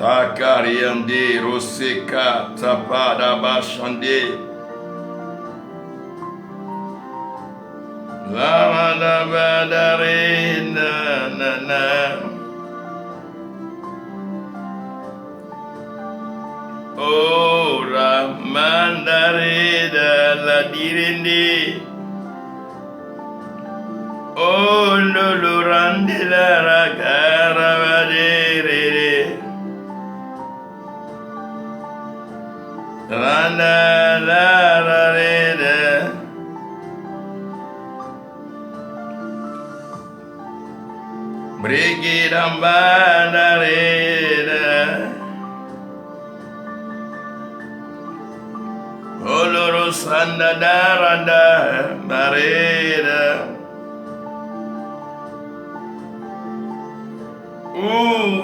Takariande Roseka Tapada Bashande Lama Ora mandare dalla dirindi. Oh lolorande la ragara vadere. Randa la rarede. Brigidamba la rede. Oloro sanda daranda mareda.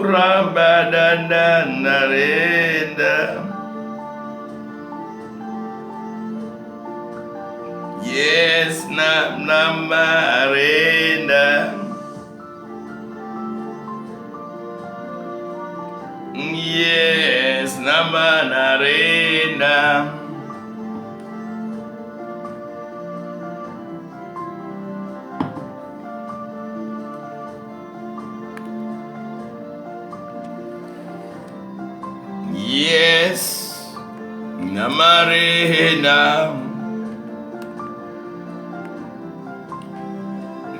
Urabadanda nareda. Yes, na mareda. Yes, na manareda. Yes, namarena.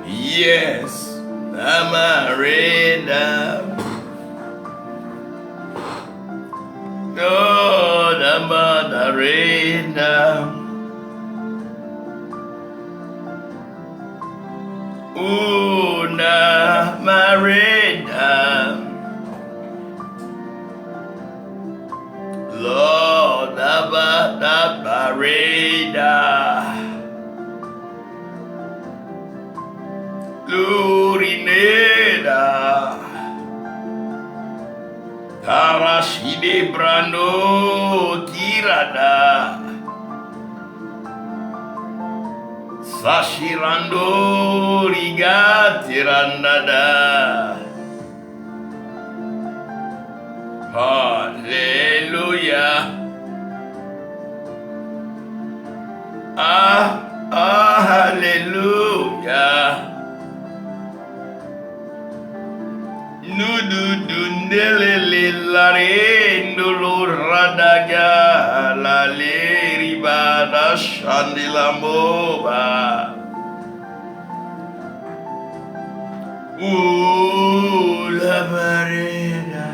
Yes, namarena. No, namarena. Namarena. Lord, namarena. Lurineda. Tarashide brando tirada. Sashirando rigatirandada. Hallelujah. Hallelujah. Nududundelele larendo radaga la leribada shandilamboba. La mareda.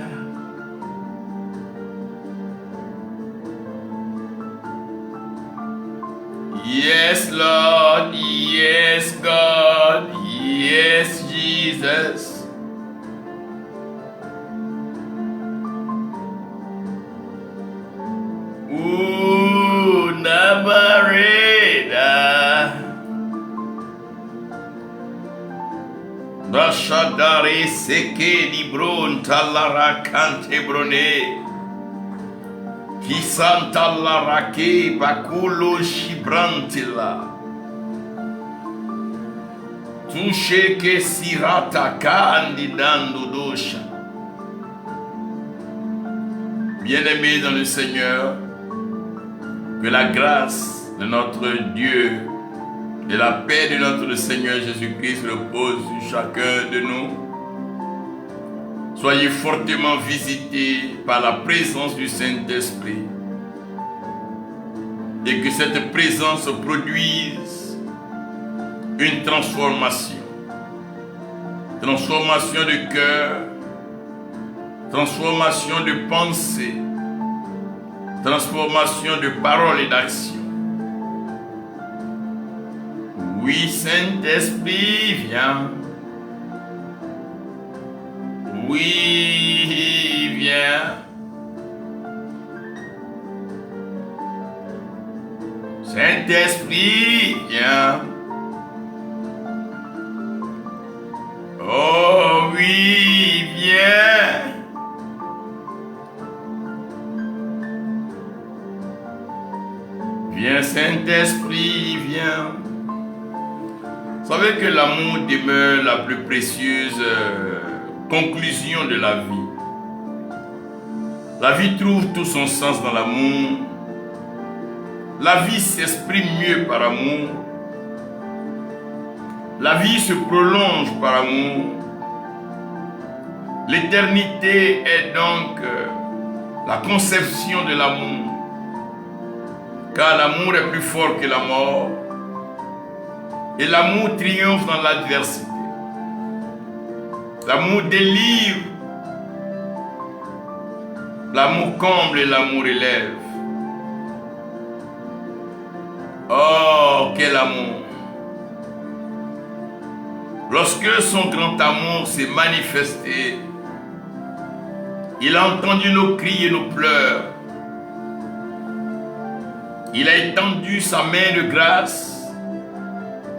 Yes, Lord. Yes, God. Yes, Jesus. Nabareda. Rashadare seke libron talara kante brone. Kisantala rake bakulo shibrantila. Touche que sirata candidando dosha. Bien-aimés dans le Seigneur, que la grâce de notre Dieu et la paix de notre Seigneur Jésus-Christ repose sur chacun de nous. Soyez fortement visités par la présence du Saint-Esprit et que cette présence produise une transformation. Transformation de cœur, transformation de pensée, transformation de parole et d'action. Oui, Saint-Esprit, viens. Oui, viens. Saint-Esprit, viens. Oh oui, viens. Viens, Saint-Esprit, viens. Vous savez que l'amour demeure la plus précieuse conclusion de la vie. La vie trouve tout son sens dans l'amour. La vie s'exprime mieux par amour. La vie se prolonge par amour. L'éternité est donc la conception de l'amour. Car l'amour est plus fort que la mort. Et l'amour triomphe dans l'adversité. L'amour délivre. L'amour comble et l'amour élève. Oh, quel amour! Lorsque son grand amour s'est manifesté, il a entendu nos cris et nos pleurs. Il a étendu sa main de grâce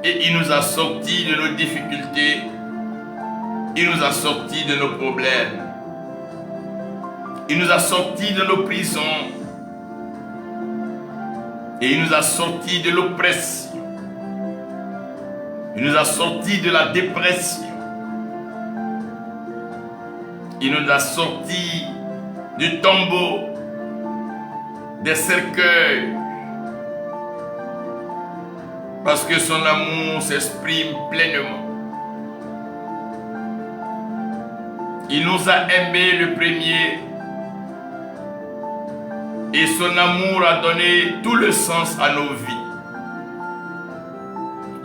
et il nous a sortis de nos difficultés. Il nous a sortis de nos problèmes. Il nous a sortis de nos prisons. Et il nous a sortis de l'oppression. Il nous a sortis de la dépression. Il nous a sortis du tombeau, des cercueils. Parce que son amour s'exprime pleinement. Il nous a aimés le premier. Et son amour a donné tout le sens à nos vies.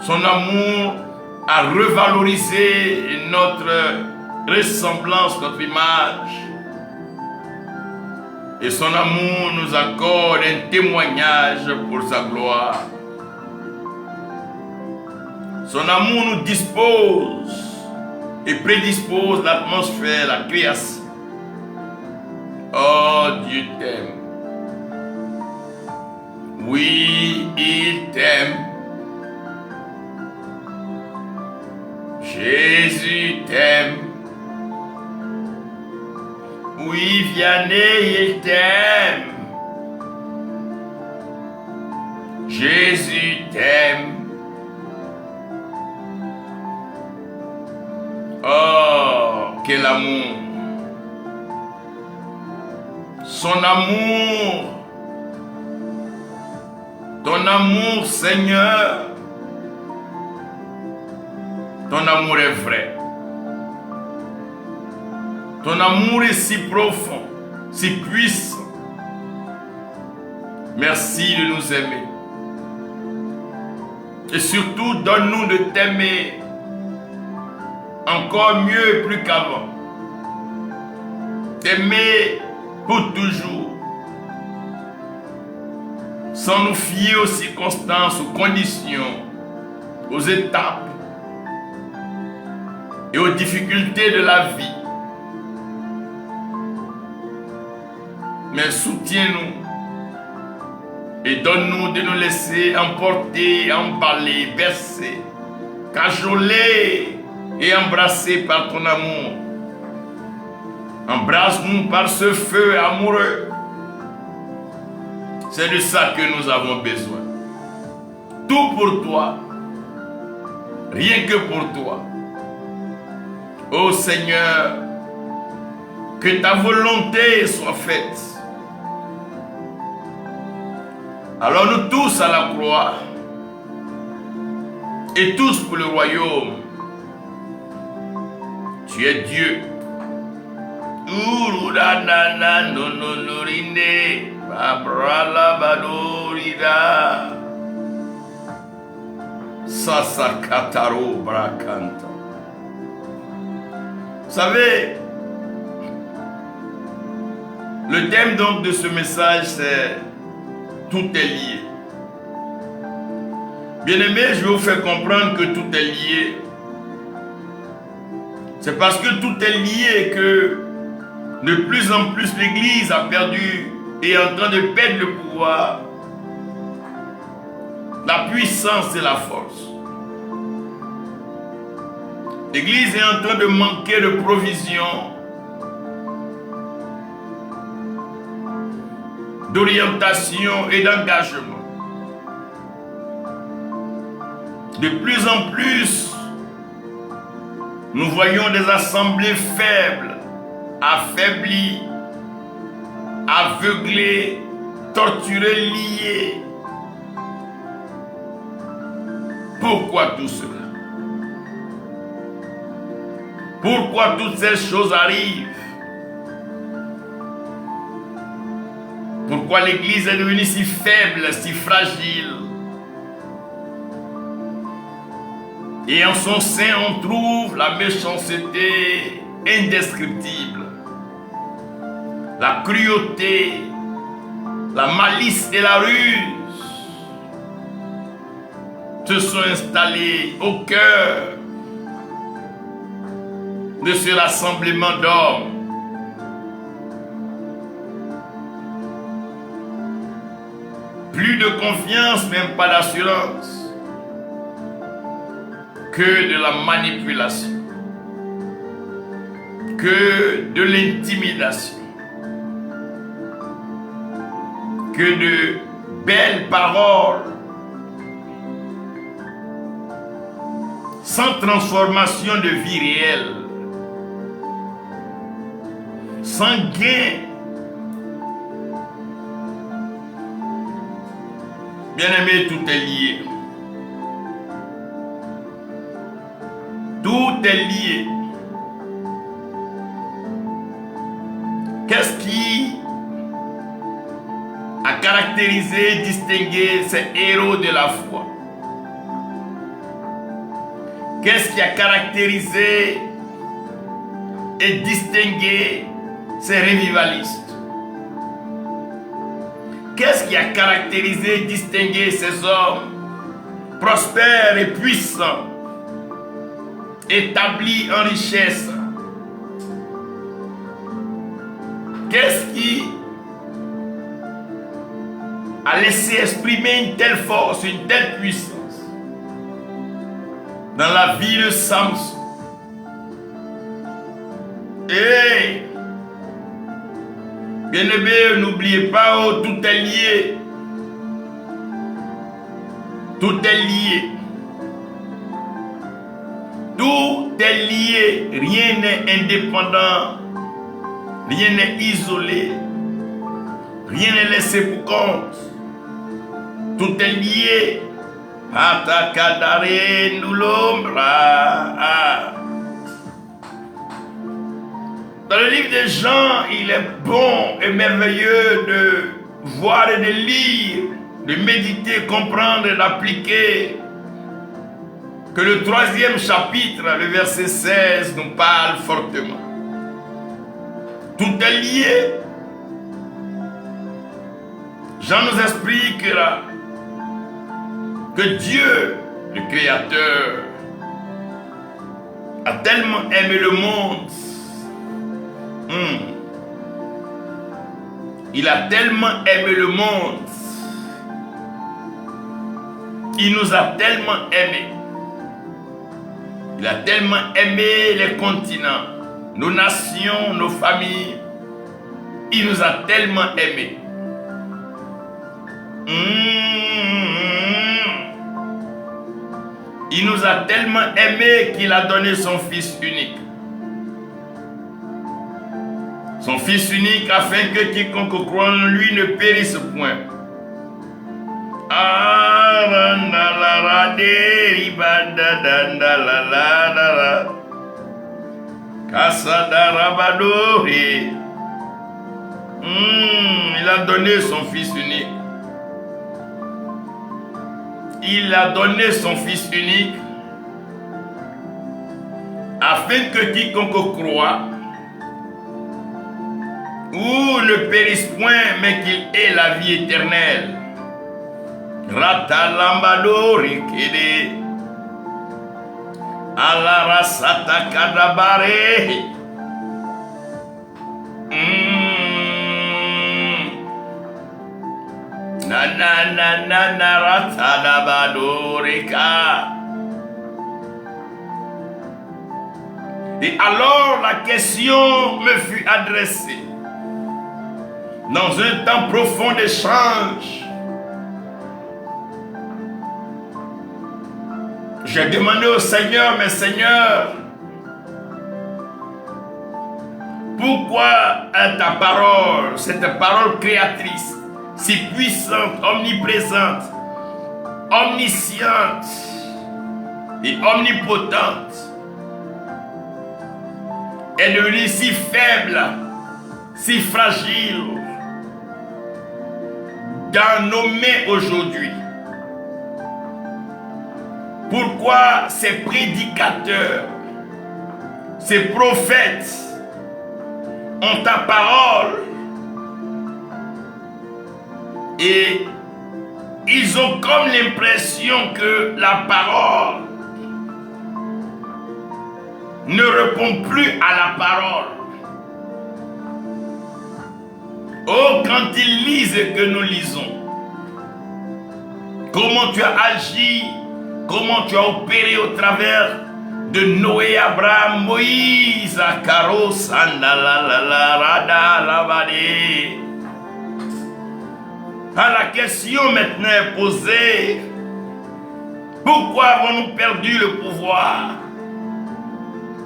Son amour a revalorisé notre ressemblance, notre image. Et son amour nous accorde un témoignage pour sa gloire. Son amour nous dispose et prédispose l'atmosphère, la création. Oh, Dieu t'aime. Oui, il t'aime. Jésus t'aime. Oui, Vianney, il t'aime. Jésus t'aime. Oh, quel amour. Son amour. Ton amour, Seigneur, ton amour est vrai. Ton amour est si profond, si puissant. Merci de nous aimer. Et surtout, donne-nous de t'aimer encore mieux et plus qu'avant. T'aimer pour toujours. Sans nous fier aux circonstances, aux conditions, aux étapes et aux difficultés de la vie. Mais soutiens-nous et donne-nous de nous laisser emporter, emballer, bercer, cajoler et embrasser par ton amour. Embrasse-nous par ce feu amoureux. C'est de ça que nous avons besoin. Tout pour toi. Rien que pour toi. Ô Seigneur, que ta volonté soit faite. Alors nous tous à la croix. Et tous pour le royaume. Tu es Dieu. Sasakataro Brakanta. Vous savez, le thème donc de ce message, c'est tout est lié. Bien-aimé, je vais vous faire comprendre que tout est lié. C'est parce que tout est lié que de plus en plus l'Église a perdu et est en train de perdre le pouvoir, la puissance et la force. L'Église est en train de manquer de provision, d'orientation et d'engagement. De plus en plus, nous voyons des assemblées faibles, affaiblies, aveuglées, torturées, liées. Pourquoi tout cela? Pourquoi toutes ces choses arrivent? Pourquoi l'Église est devenue si faible, si fragile? Et en son sein, on trouve la méchanceté indescriptible, la cruauté, la malice et la ruse se sont installés au cœur de ce rassemblement d'hommes. Plus de confiance, même pas d'assurance, que de la manipulation, que de l'intimidation, que de belles paroles sans transformation de vie réelle, sans gain. Bien-aimé, tout est lié. Tout est lié. Qu'est-ce qui a caractérisé, distingué ces héros de la foi? Qu'est-ce qui a caractérisé et distingué ces revivalistes? Qu'est-ce qui a caractérisé et distingué ces hommes prospères et puissants, établis en richesse? Qu'est-ce qui a laissé exprimer une telle force, une telle puissance dans la vie de Samson? Et bien-aimé, n'oubliez pas, oh, tout est lié. Tout est lié. Tout est lié. Rien n'est indépendant. Rien n'est isolé. Rien n'est laissé pour compte. Tout est lié. Atakadare nulombra. Dans le livre de Jean, il est bon et merveilleux de voir et de lire, de méditer, comprendre et d'appliquer que le 3e chapitre, le verset 16, nous parle fortement. Tout est lié. Jean nous explique là que Dieu, le Créateur, a tellement aimé le monde. Il a tellement aimé le monde. Il nous a tellement aimés. Il a tellement aimé les continents, nos nations, nos familles. Il nous a tellement aimés. Il nous a tellement aimés qu'il a donné son Fils unique. Son Fils unique afin que quiconque croit en lui ne périsse point. Il a donné son Fils unique. Il a donné son Fils unique afin que quiconque croit ou ne périsse point, mais qu'il ait la vie éternelle. Ratalambado rikede alarasata kadabare. Na ratalabado rika. Et alors la question me fut adressée dans un temps profond d'échange. J'ai demandé au Seigneur, mais Seigneur, pourquoi ta parole, cette parole créatrice, si puissante, omniprésente, omnisciente et omnipotente, est devenu si faible, si fragile dans nos mains aujourd'hui? Pourquoi ces prédicateurs, ces prophètes ont ta parole et ils ont comme l'impression que la parole ne répond plus à la parole? Oh, quand ils lisent ce que nous lisons, comment tu as agi, comment tu as opéré au travers de Noé, Abraham, Moïse, Akaro, Sandala, Rada, Lavade. La question maintenant est posée: pourquoi avons-nous perdu le pouvoir?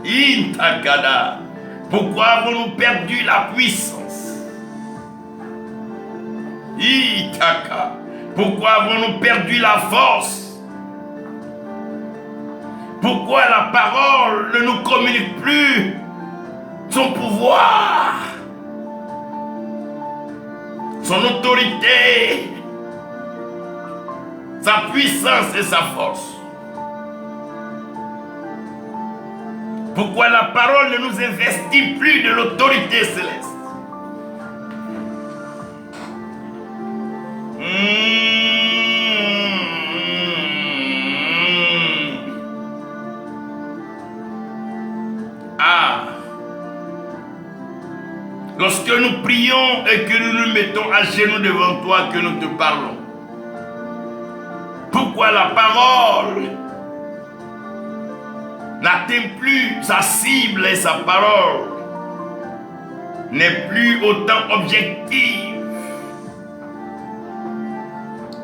Intakada. Pourquoi avons-nous perdu la puissance? Itaka. Pourquoi avons-nous perdu la force? Pourquoi la parole ne nous communique plus son pouvoir, son autorité, sa puissance et sa force? Pourquoi la parole ne nous investit plus de l'autorité céleste? Lorsque nous prions et que nous nous mettons à genoux devant toi, que nous te parlons, pourquoi la parole n'atteint plus sa cible et sa parole n'est plus autant objective?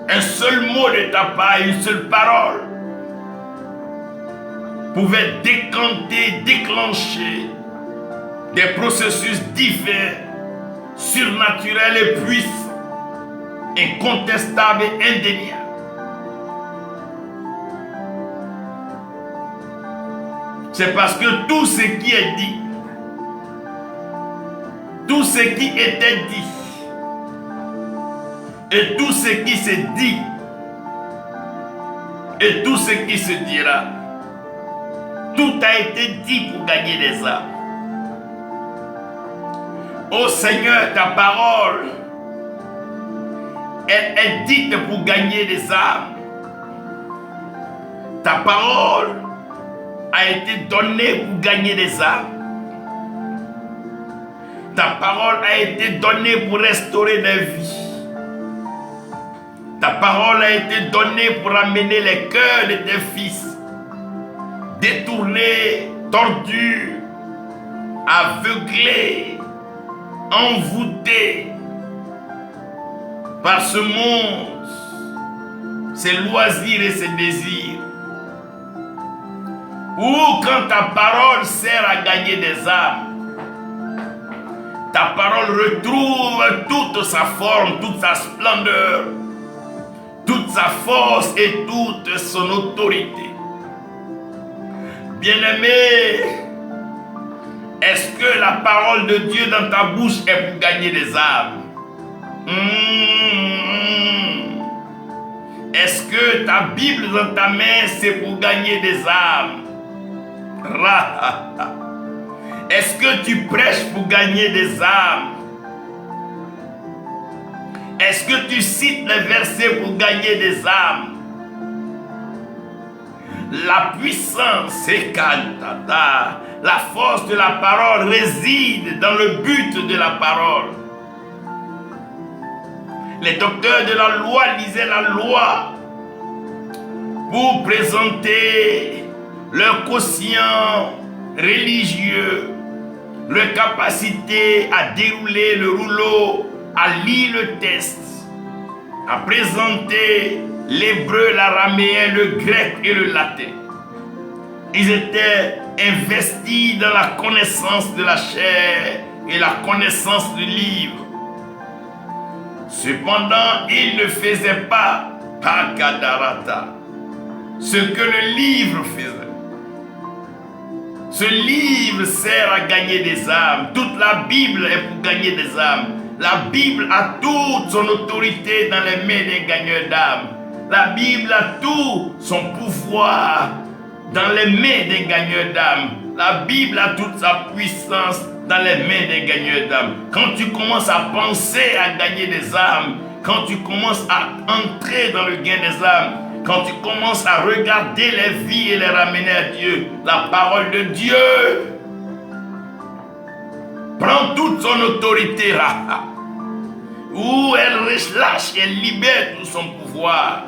Un seul mot de ta part, une seule parole pouvait décanter, déclencher des processus divins, surnaturels et puissants, incontestables et indéniables. C'est parce que tout ce qui est dit, tout ce qui était dit, et tout ce qui se dit, et tout ce qui se dira, tout a été dit pour gagner des âmes. Ô Seigneur, ta parole, elle est dite pour gagner des âmes. Ta parole a été donnée pour gagner des âmes. Ta parole a été donnée pour restaurer des vies. Ta parole a été donnée pour amener les cœurs de tes fils détournés, tordus, aveuglés, envoûtés par ce monde, ses loisirs et ses désirs. Ou quand ta parole sert à gagner des âmes, ta parole retrouve toute sa forme, toute sa splendeur, toute sa force et toute son autorité. Bien-aimé, est-ce que la parole de Dieu dans ta bouche est pour gagner des âmes? Est-ce que ta Bible dans ta main c'est pour gagner des âmes? Est-ce que tu prêches pour gagner des âmes? Est-ce que tu cites les versets pour gagner des âmes? La puissance et la force de la parole réside dans le but de la parole. Les docteurs de la loi lisaient la loi pour présenter leur quotient religieux, leur capacité à dérouler le rouleau, à lire le texte, à présenter l'hébreu, l'araméen, le grec et le latin. Ils étaient investis dans la connaissance de la chair et la connaissance du livre. Cependant, ils ne faisaient pas Pakadarata, ce que le livre faisait. Ce livre sert à gagner des âmes. Toute la Bible est pour gagner des âmes. La Bible a toute son autorité dans les mains des gagneurs d'âmes. La Bible a tout son pouvoir dans les mains des gagneurs d'âmes. La Bible a toute sa puissance dans les mains des gagneurs d'âmes. Quand tu commences à penser à gagner des âmes, quand tu commences à entrer dans le gain des âmes, quand tu commences à regarder les vies et les ramener à Dieu, la parole de Dieu prend toute son autorité là, où elle relâche, elle libère tout son pouvoir,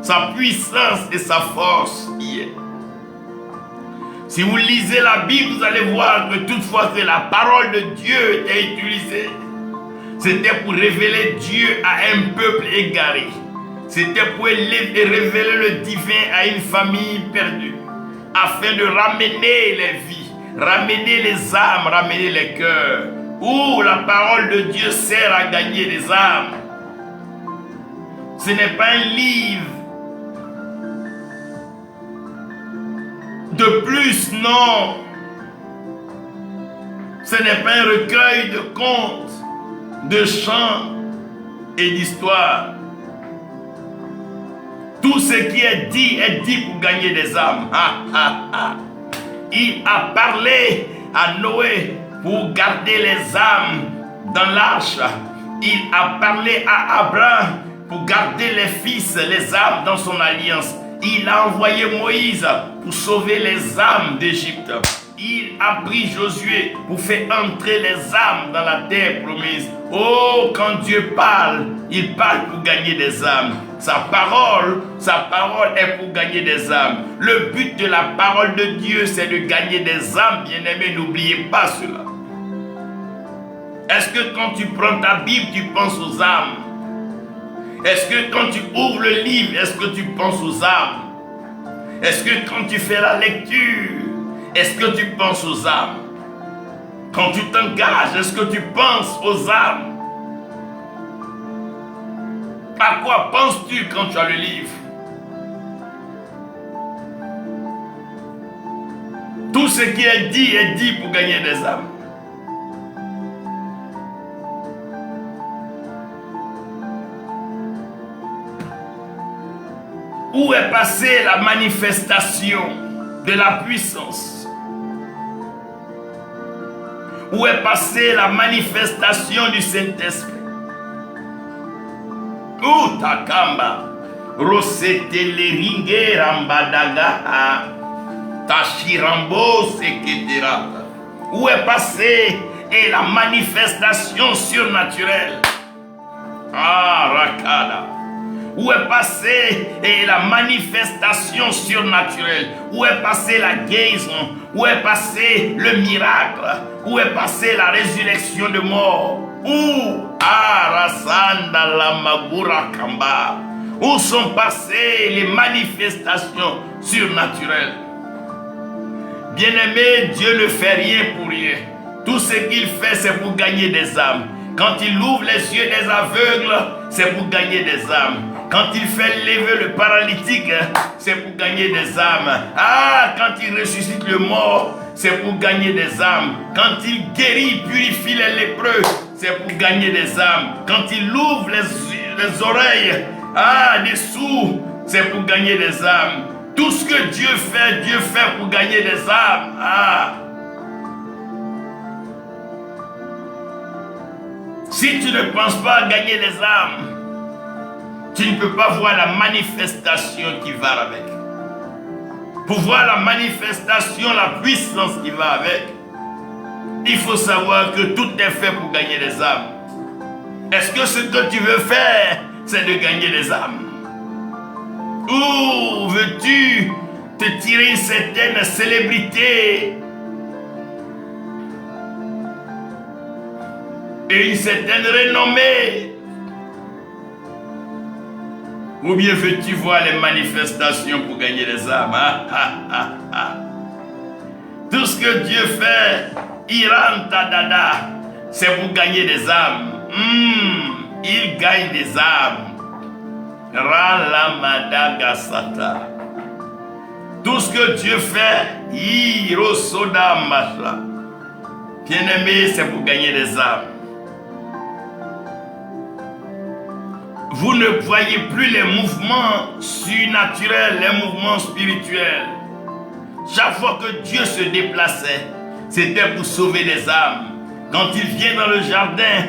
sa puissance et sa force y est. Si vous lisez la Bible, vous allez voir que toutefois que la parole de Dieu est utilisée, c'était pour révéler Dieu à un peuple égaré. C'était pour révéler le divin à une famille perdue, afin de ramener les vies, ramener les âmes, ramener les cœurs, où la parole de Dieu sert à gagner des âmes. Ce n'est pas un livre de plus, non. Ce n'est pas un recueil de contes, de chants et d'histoires. Tout ce qui est dit pour gagner des âmes. Il a parlé à Noé pour garder les âmes dans l'arche. Il a parlé à Abraham pour garder les fils, les âmes dans son alliance. Il a envoyé Moïse pour sauver les âmes d'Égypte. Il a pris Josué pour faire entrer les âmes dans la terre promise. Oh, quand Dieu parle, il parle pour gagner des âmes. Sa parole est pour gagner des âmes. Le but de la parole de Dieu, c'est de gagner des âmes, bien-aimés. N'oubliez pas cela. Est-ce que quand tu prends ta Bible, tu penses aux âmes? Est-ce que quand tu ouvres le livre, est-ce que tu penses aux âmes? Est-ce que quand tu fais la lecture, est-ce que tu penses aux âmes? Quand tu t'engages, est-ce que tu penses aux âmes? À quoi penses-tu quand tu as le livre? Tout ce qui est dit pour gagner des âmes. Où est passée la manifestation de la puissance? Où est passée la manifestation du Saint-Esprit? Où takamba rosete le ringe rambadaga tashirambo seketera. Où est passée la manifestation surnaturelle? Ah, Rakada. Où est passée la manifestation surnaturelle? Où est passée la guérison? Où est passé le miracle? Où est passée la résurrection de mort? Où? Arasanda la Magura Kamba. Où sont passées les manifestations surnaturelles? Bien-aimé, Dieu ne fait rien pour rien. Tout ce qu'il fait, c'est pour gagner des âmes. Quand il ouvre les yeux des aveugles, c'est pour gagner des âmes. Quand il fait lever le paralytique, c'est pour gagner des âmes. Ah, quand il ressuscite le mort, c'est pour gagner des âmes. Quand il guérit, purifie les lépreux, c'est pour gagner des âmes. Quand il ouvre les oreilles, des sourds, c'est pour gagner des âmes. Tout ce que Dieu fait pour gagner des âmes. Si tu ne penses pas à gagner des âmes, tu ne peux pas voir la manifestation qui va avec. Pour voir la manifestation, la puissance qui va avec, il faut savoir que tout est fait pour gagner des âmes. Est-ce que ce que tu veux faire, c'est de gagner des âmes? Ou veux-tu te tirer une certaine célébrité et une certaine renommée? Ou bien veux-tu voir les manifestations pour gagner des âmes? Tout ce que Dieu fait, Iran Tadada, c'est pour gagner des âmes. Il gagne des âmes. Ralamadagassata. Tout ce que Dieu fait, Bien-aimé, c'est pour gagner les âmes. Vous ne voyez plus les mouvements surnaturels, les mouvements spirituels. Chaque fois que Dieu se déplaçait, c'était pour sauver les âmes. Quand il vient dans le jardin,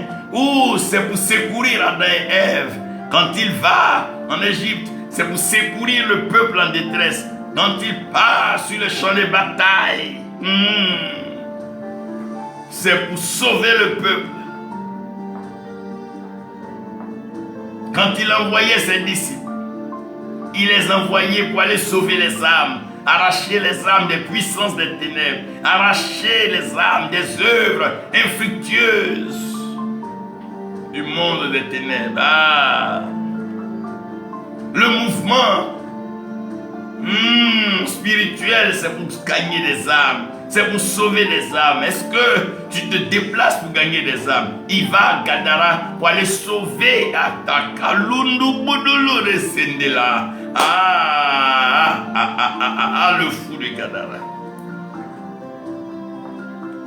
c'est pour secourir Adam et Ève. Quand il va en Égypte, c'est pour secourir le peuple en détresse. Quand il part sur le champ de bataille, c'est pour sauver le peuple. Quand il envoyait ses disciples, il les envoyait pour aller sauver les âmes, arracher les âmes des puissances des ténèbres, arracher les âmes des œuvres infructueuses du monde des ténèbres. Le mouvement spirituel, c'est pour gagner des âmes, c'est pour sauver des âmes. Est-ce que tu te déplaces pour gagner des âmes? Il va à Gadara pour aller sauver Atakalundu Budulu de Sendela. Le fou de Gadara.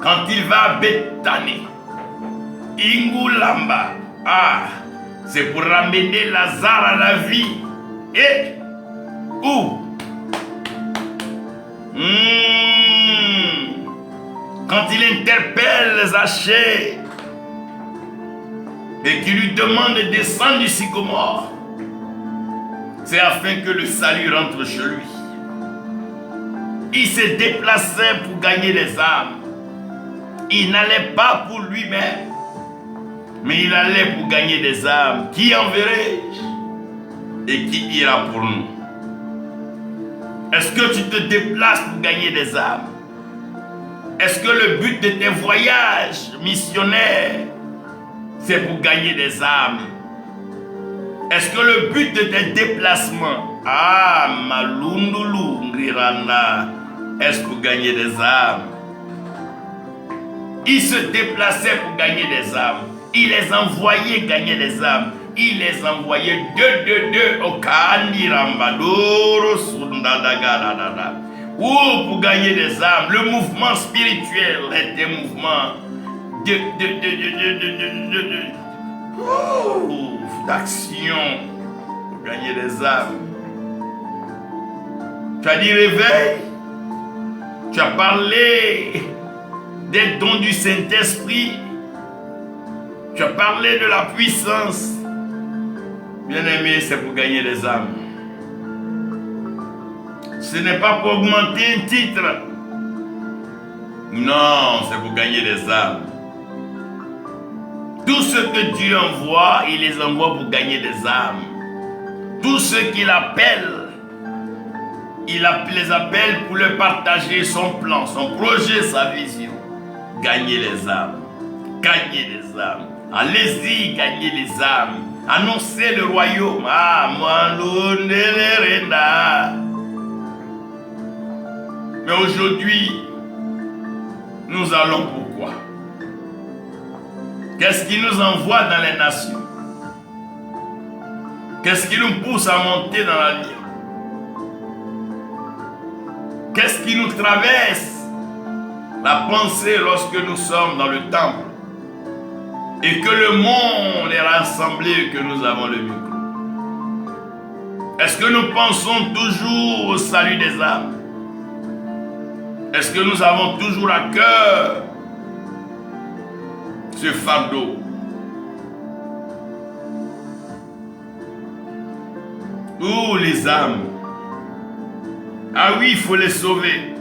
Quand il va à Bethanie, Ingulamba, c'est pour ramener Lazare à la vie. Et où? Quand il interpelle Zachée et qu'il lui demande de descendre du sycomore, c'est afin que le salut rentre chez lui. Il se déplaçait pour gagner des âmes. Il n'allait pas pour lui-même, mais il allait pour gagner des âmes. Qui enverrai-je et qui ira pour nous? Est-ce que tu te déplaces pour gagner des âmes? Est-ce que le but de tes voyages missionnaires, c'est pour gagner des âmes? Est-ce que le but de tes déplacements, Malundulu Ngriranda, est-ce pour gagner des âmes? Il se déplaçait pour gagner des âmes. Il les envoyait gagner des âmes. Il les envoyait deux au Kandirambadoro Sundadagadada. Pour gagner des âmes. Le mouvement spirituel est un mouvement d'action pour gagner des âmes. Tu as dit réveil. Tu as parlé des dons du Saint-Esprit. Tu as parlé de la puissance. Bien-aimé, c'est pour gagner les âmes. Ce n'est pas pour augmenter un titre. Non, c'est pour gagner les âmes. Tout ce que Dieu envoie, il les envoie pour gagner des âmes. Tout ce qu'il appelle, il les appelle pour leur partager son plan, son projet, sa vision. Gagner les âmes. Gagner les âmes. Allez-y, gagnez les âmes. Annoncez le royaume. Mais aujourd'hui, nous allons pourquoi? Qu'est-ce qui nous envoie dans les nations? Qu'est-ce qui nous pousse à monter dans la vie? Qu'est-ce qui nous traverse la pensée lorsque nous sommes dans le temple et que le monde est rassemblé et que nous avons le micro? Est-ce que nous pensons toujours au salut des âmes? Est-ce que nous avons toujours à cœur ce fardeau? Les âmes. Ah oui, il faut les sauver.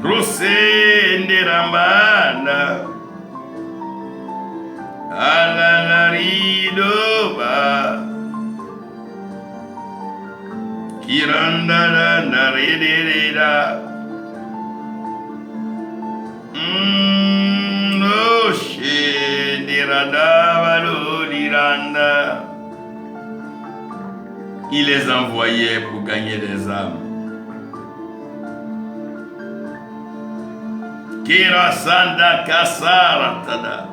Rosé Nderambana Alalaridoba Kirandala Naredera Oshe Nderadavalo Diranda. Il les envoyait pour gagner des âmes. Kira Sanda Kasaratada.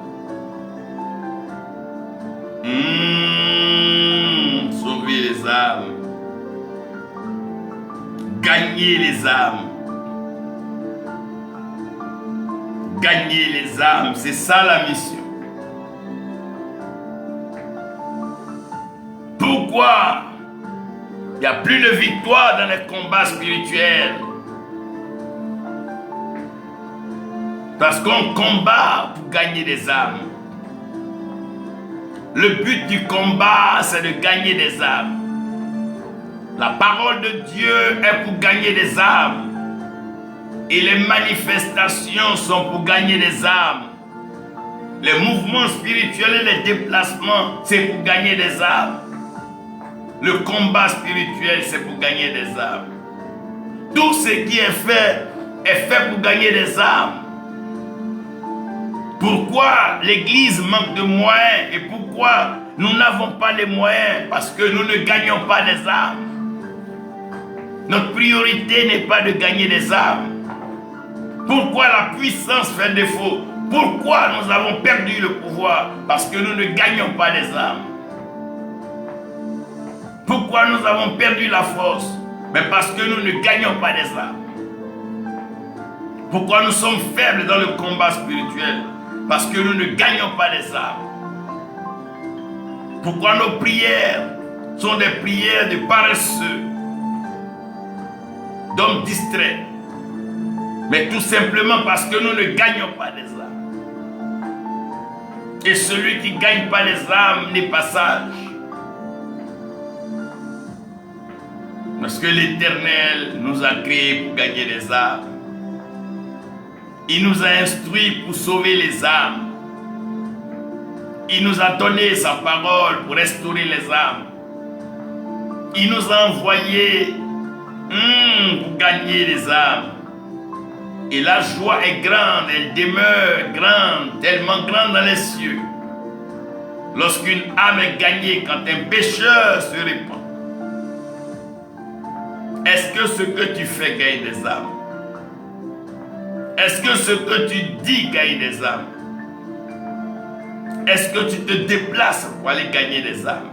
Sauver les âmes. Gagner les âmes. Gagner les âmes, c'est ça la mission. Pourquoi il n'y a plus de victoire dans les combats spirituels? Parce qu'on combat pour gagner des âmes. Le but du combat, c'est de gagner des âmes. La parole de Dieu est pour gagner des âmes. Et les manifestations sont pour gagner des âmes. Les mouvements spirituels et les déplacements, c'est pour gagner des âmes. Le combat spirituel, c'est pour gagner des âmes. Tout ce qui est fait pour gagner des âmes. Pourquoi l'Église manque de moyens et pourquoi nous n'avons pas les moyens? Parce que nous ne gagnons pas des âmes. Notre priorité n'est pas de gagner des âmes. Pourquoi la puissance fait défaut? Pourquoi nous avons perdu le pouvoir? Parce que nous ne gagnons pas des âmes. Pourquoi nous avons perdu la force? Mais parce que nous ne gagnons pas des âmes. Pourquoi nous sommes faibles dans le combat spirituel? Parce que nous ne gagnons pas des âmes. Pourquoi nos prières sont des prières de paresseux, d'hommes distraits? Mais tout simplement parce que nous ne gagnons pas des âmes. Et celui qui ne gagne pas les âmes n'est pas sage. Parce que l'Éternel nous a créés pour gagner les âmes. Il nous a instruits pour sauver les âmes. Il nous a donné sa parole pour restaurer les âmes. Il nous a envoyés pour gagner les âmes. Et la joie est grande, elle demeure grande, tellement grande dans les cieux. Lorsqu'une âme est gagnée, quand un pécheur se répand. Est-ce que ce que tu fais gagne des âmes? Est-ce que ce que tu dis gagne des âmes? Est-ce que tu te déplaces pour aller gagner des âmes?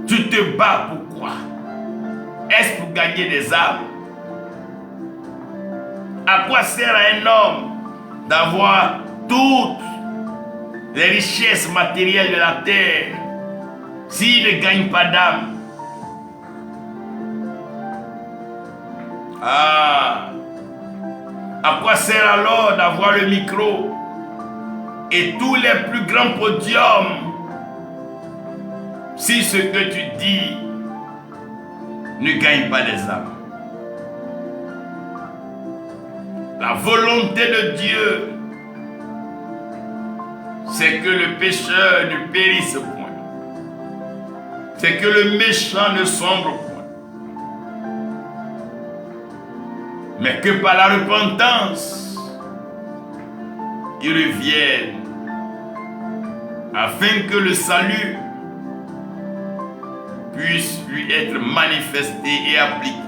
Tu te bats pourquoi? Est-ce pour gagner des âmes? À quoi sert à un homme d'avoir toutes les richesses matérielles de la terre s'il ne gagne pas d'âme? À quoi sert alors d'avoir le micro et tous les plus grands podiums si ce que tu dis ne gagne pas les âmes? La volonté de Dieu, c'est que le pécheur ne périsse point. C'est que le méchant ne sombre point. Mais que par la repentance, il revienne afin que le salut puisse lui être manifesté et appliqué.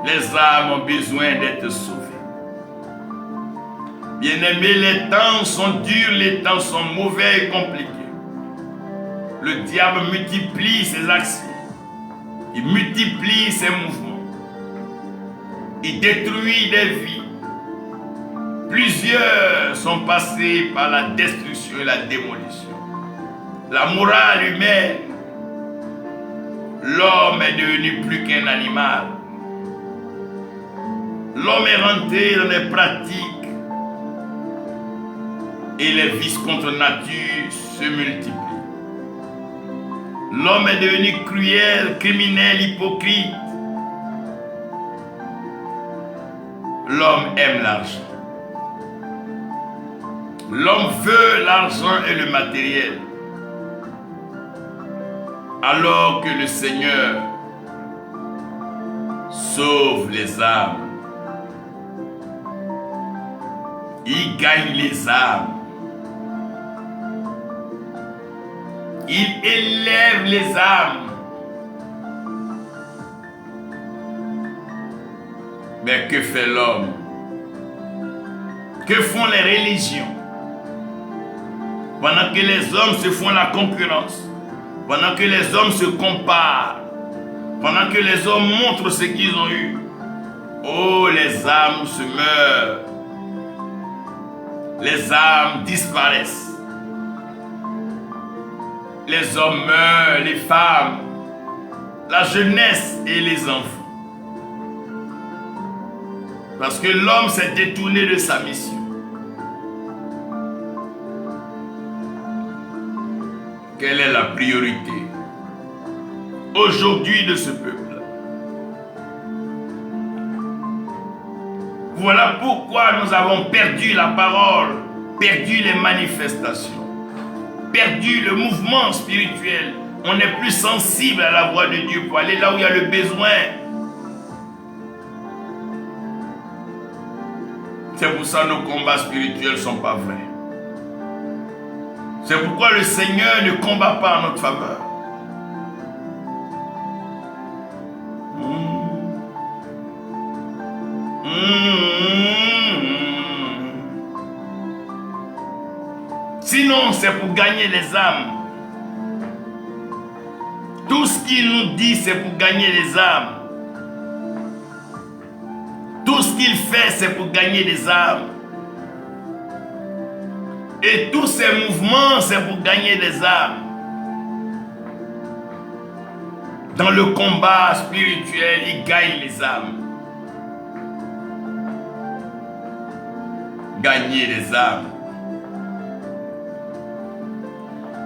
Les âmes ont besoin d'être sauvées. Bien-aimés, les temps sont durs, les temps sont mauvais et compliqués. Le diable multiplie ses actions. Il multiplie ses mouvements. Il détruit des vies. Plusieurs sont passés par la destruction et la démolition. La morale humaine, l'homme est devenu plus qu'un animal. L'homme est rentré dans les pratiques et les vices contre nature se multiplient. L'homme est devenu cruel, criminel, hypocrite. L'homme aime l'argent. L'homme veut l'argent et le matériel. Alors que le Seigneur sauve les âmes. Il gagne les âmes. Il élève les âmes. Mais que fait l'homme? Que font les religions? Pendant que les hommes se font la concurrence, pendant que les hommes se comparent, pendant que les hommes montrent ce qu'ils ont eu, oh, les âmes se meurent, les âmes disparaissent. Les hommes meurent, les femmes, la jeunesse et les enfants. Parce que l'homme s'est détourné de sa mission. Quelle est la priorité aujourd'hui de ce peuple? Voilà pourquoi nous avons perdu la parole, perdu les manifestations, perdu le mouvement spirituel. On n'est plus sensible à la voix de Dieu pour aller là où il y a le besoin. C'est pour ça que nos combats spirituels ne sont pas vrais. C'est pourquoi le Seigneur ne combat pas en notre faveur. Sinon, c'est pour gagner les âmes. Tout ce qu'il nous dit, c'est pour gagner les âmes. Tout ce qu'il fait, c'est pour gagner les âmes. Et tous ces mouvements, c'est pour gagner les âmes. Dans le combat spirituel, il gagne les âmes. Gagner les âmes.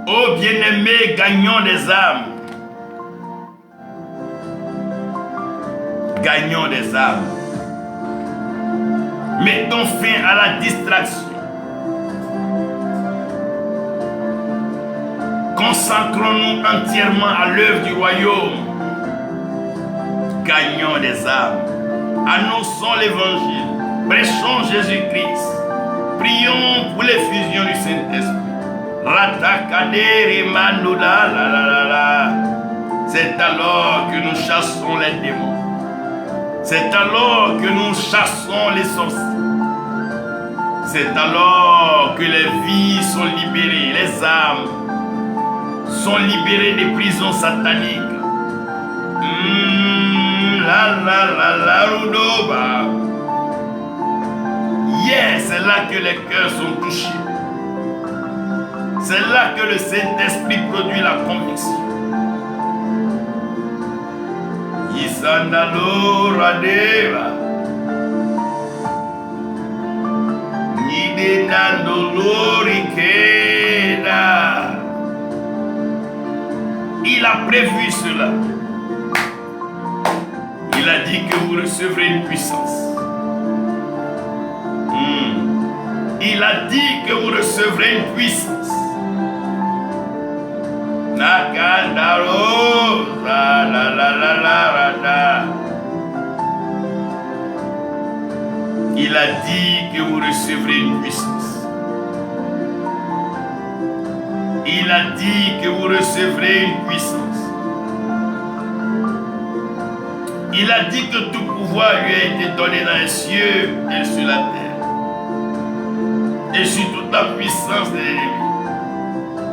Oh bien-aimés, gagnons les âmes. Gagnons des âmes. Mettons fin à la distraction. Consacrons-nous entièrement à l'œuvre du royaume. Gagnons des âmes. Annonçons l'évangile. Prêchons Jésus-Christ. Prions pour l'effusion du Saint-Esprit. C'est alors que nous chassons les démons. C'est alors que nous chassons les sorciers. C'est alors que les vies sont libérées, les âmes sont libérées des prisons sataniques. Yes, c'est là que les cœurs sont touchés. C'est là que le Saint-Esprit produit la conviction. Isandaloradeva Nidenandolorikeda. Il a prévu cela. Il a dit que vous recevrez une puissance. Il a dit que vous recevrez une puissance. Nakandaro, il a dit que vous recevrez une puissance. Il a dit que vous recevrez une puissance. Il a dit que tout pouvoir lui a été donné dans les cieux et sur la terre. Et sur toute la puissance de l'ennemi.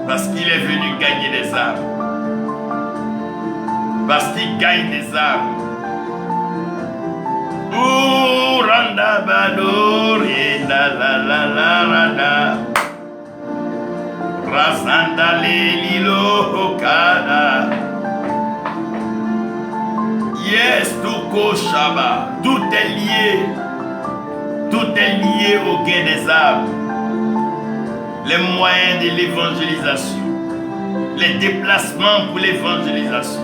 Parce qu'il est venu gagner des âmes. Parce qu'il gagne des âmes. Randa bador et la rada. Rasanda lilo okada. Yes, tuko shaba. Tout est lié. Tout est lié au gain des âmes. Les moyens de l'évangélisation, les déplacements pour l'évangélisation,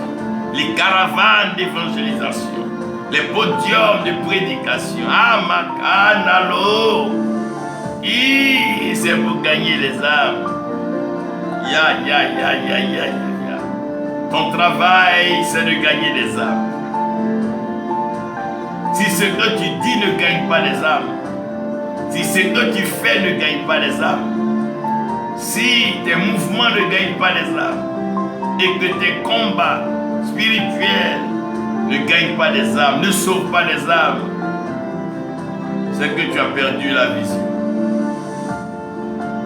les caravanes d'évangélisation, les podiums de prédication. Amakanalo, c'est pour gagner les âmes. Ya. Ton travail, c'est de gagner des âmes. Si ce que tu dis ne gagne pas les âmes, si ce que tu fais ne gagne pas les âmes, si tes mouvements ne gagnent pas les âmes et que tes combats spirituels ne gagnent pas les âmes, ne sauvent pas les âmes, c'est que tu as perdu la vision.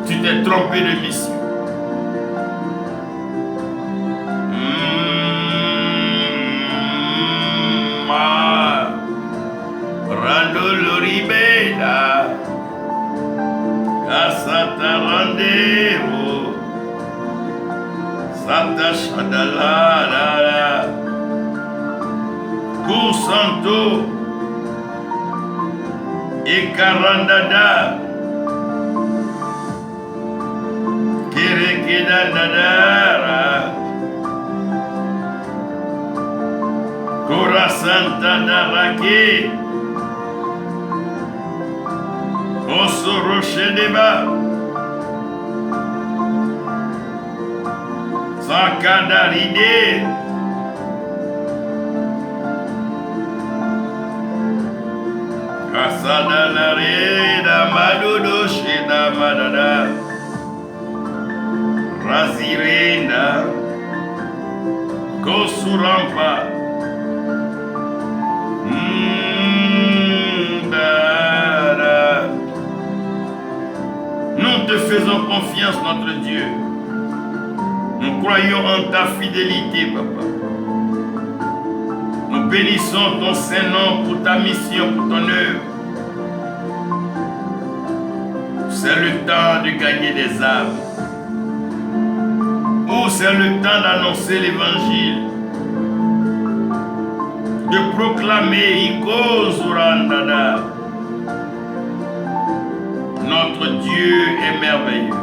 Tu t'es trompé de mission. Loloribeda. Kasata rendez-vous. Santa Shadala. Kusanto. Ikarandada. Kirekidandadara. Kura Santa Daraki. Osoro Shedeba. Sakadaride. Kasada Lareda Madudo Sheda Madada. Razirenda. Kosurampa. Nous te faisons confiance, notre Dieu. Nous croyons en ta fidélité, Papa. Nous bénissons ton Saint-Nom pour ta mission, pour ton œuvre. C'est le temps de gagner des âmes. Ou c'est le temps d'annoncer l'évangile. De proclamer Iko Zurandada. Notre Dieu est merveilleux.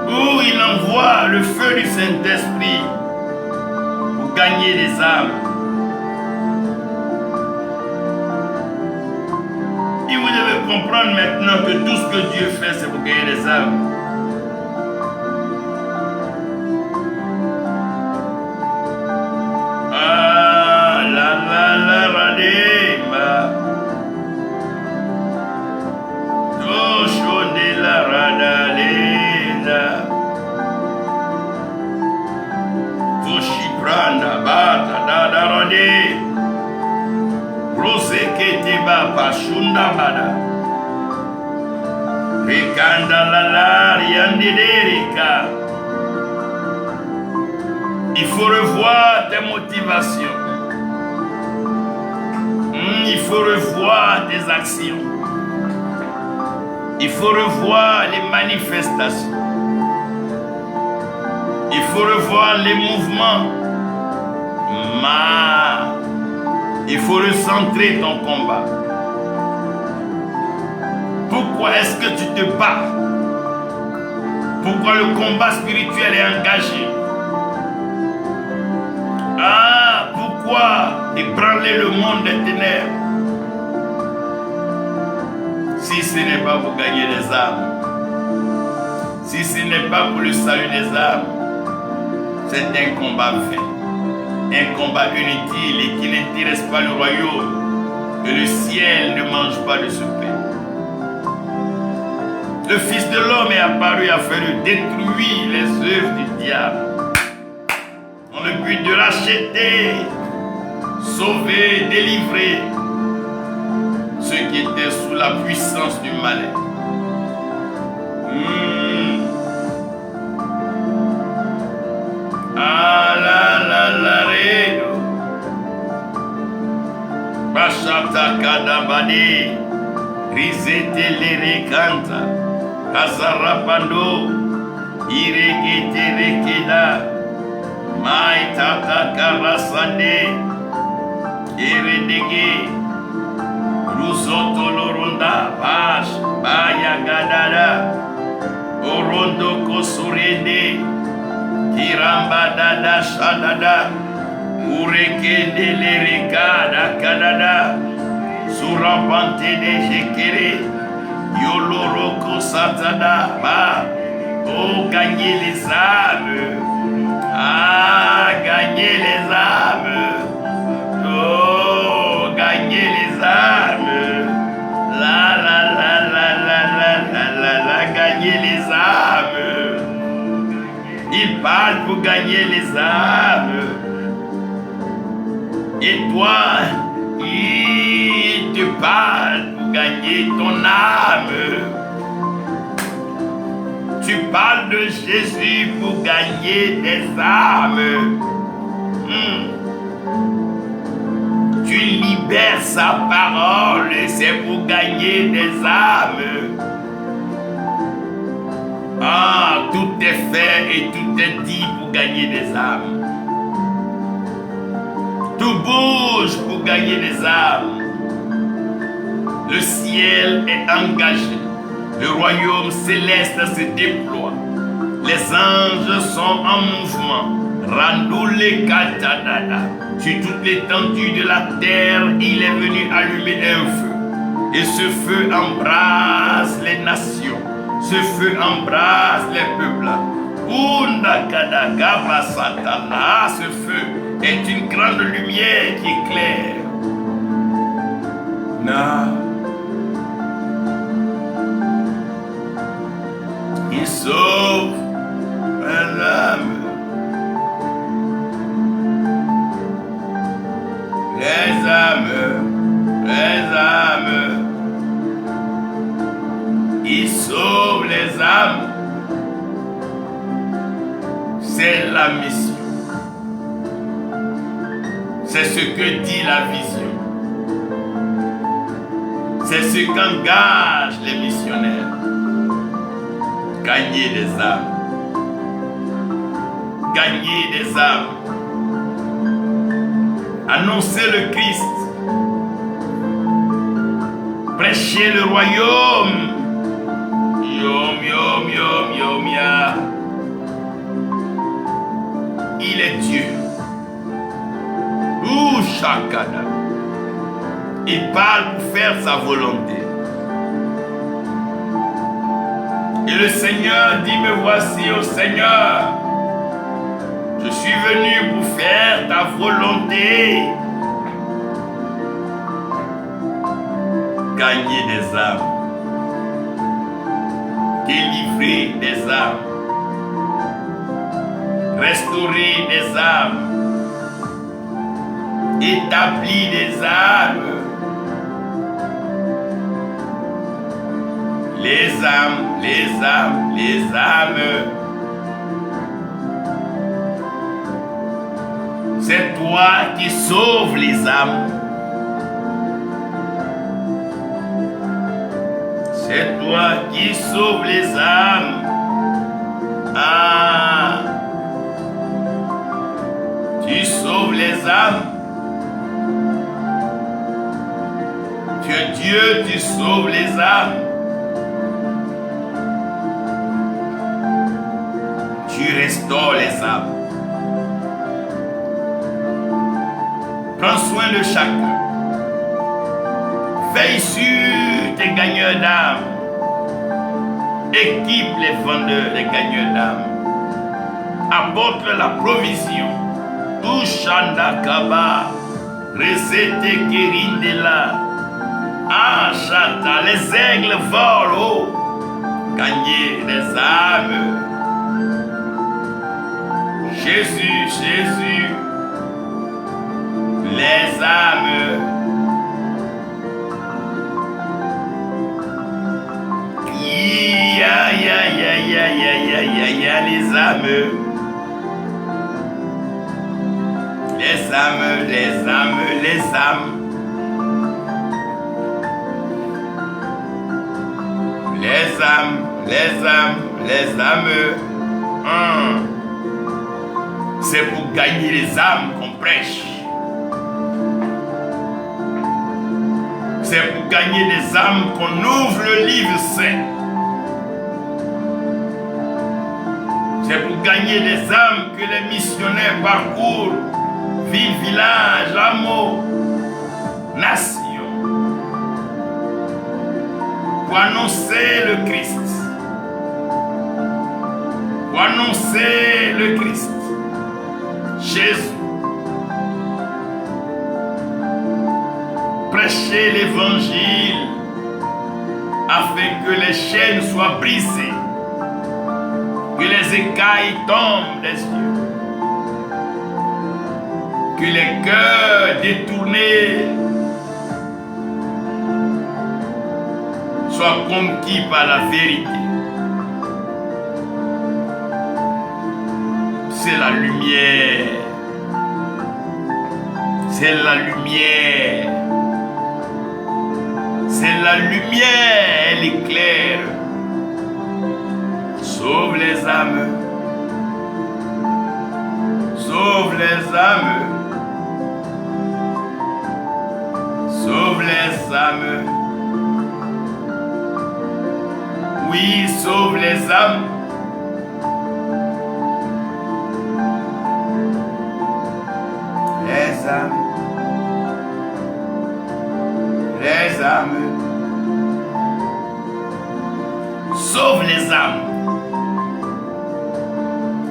Où il envoie le feu du Saint-Esprit pour gagner des âmes. Et vous devez comprendre maintenant que tout ce que Dieu fait, c'est pour gagner des âmes. Ah, la radema. Toshonde la radalena. Toshipranda bata dada rade. Rosekete baba shunda bada. Rekanda la riandederika. Il faut revoir tes motivations. Il faut revoir tes actions. Il faut revoir les manifestations. Il faut revoir les mouvements. Il faut recentrer ton combat. Pourquoi est-ce que tu te bats? Pourquoi le combat spirituel est engagé? Pourquoi ébranler le monde des ténèbres? Si ce n'est pas pour gagner des âmes, si ce n'est pas pour le salut des âmes, c'est un combat vain, un combat inutile et qui n'intéresse pas le royaume, que le ciel ne mange pas de ce pain. Le Fils de l'homme est apparu afin de détruire les œuvres du diable, dans le but de racheter, sauver, délivrer ceux qui étaient sous la puissance du malin. Bashata kadabadi, rizete lerekanta, azarapando, iregete rekeda, maitata karasande, iredege, rusoto loronda, bash, bayagadada, orondo kosurende, kiramba dada shadada, urekende lerikada kadada, surapante de jekere, yoloroko satada ba. Oh, gagner les âmes. Ah, gagner les âmes. Oh, gagner les âmes. La la la la la la la la la, gagner les âmes. Il parle pour gagner les âmes. Et toi, il te parle pour gagner ton âme. Tu parles de Jésus pour gagner des âmes. sa parole, c'est pour gagner des âmes. Ah, tout est fait et tout est dit pour gagner des âmes. Tout bouge pour gagner des âmes. Le ciel est engagé. Le royaume céleste se déploie. Les anges sont en mouvement. Randoule katadada. Sur toute l'étendue de la terre, il est venu allumer un feu. Et ce feu embrase les nations. Ce feu embrase les peuples. Ce feu est une grande lumière qui éclaire. Il sauve un âme. Les âmes. Il sauve les âmes. C'est la mission. C'est ce que dit la vision. C'est ce qu'engagent les missionnaires. Gagner des âmes. Gagner des âmes. Annoncer le Christ. Prêcher le royaume. Ya. Il est Dieu. Shakada. Il parle pour faire sa volonté. Et le Seigneur dit, me voici, ô Seigneur. Je suis venu pour faire ta volonté. Gagner des âmes. Délivrer des âmes. Restaurer des âmes. Établir des âmes. Les âmes, les âmes, les âmes. C'est toi qui sauves les âmes. C'est toi qui sauves les âmes. Ah, tu sauves les âmes. Tu es Dieu, tu sauves les âmes. Tu restaures les âmes. Prends soin de chacun. Veille sur tes gagneurs d'âmes. Équipe les vendeurs, les gagneurs d'âmes. Apporte la provision. Ushanda Kaba. Resete Kerindela. Ah, Chata, les aigles volent haut. Gagner des âmes. Jésus, Jésus. Les âmes. Les âmes. Les âmes, les âmes, les âmes. Les âmes, les âmes, les âmes. C'est pour gagner les âmes qu'on prêche. C'est pour gagner les âmes qu'on ouvre le livre saint. C'est pour gagner les âmes que les missionnaires parcourent, ville, village, hameau, nation, pour annoncer le Christ. Pour annoncer le Christ. Jésus. Prêcher l'évangile afin que les chaînes soient brisées, que les écailles tombent des yeux, que les cœurs détournés soient conquis par la vérité. C'est la lumière. C'est la lumière. C'est la lumière, elle éclaire. Sauve les âmes. Sauve les âmes. Sauve les âmes. Oui, sauve les âmes. Les âmes. Les âmes. Sauve les âmes.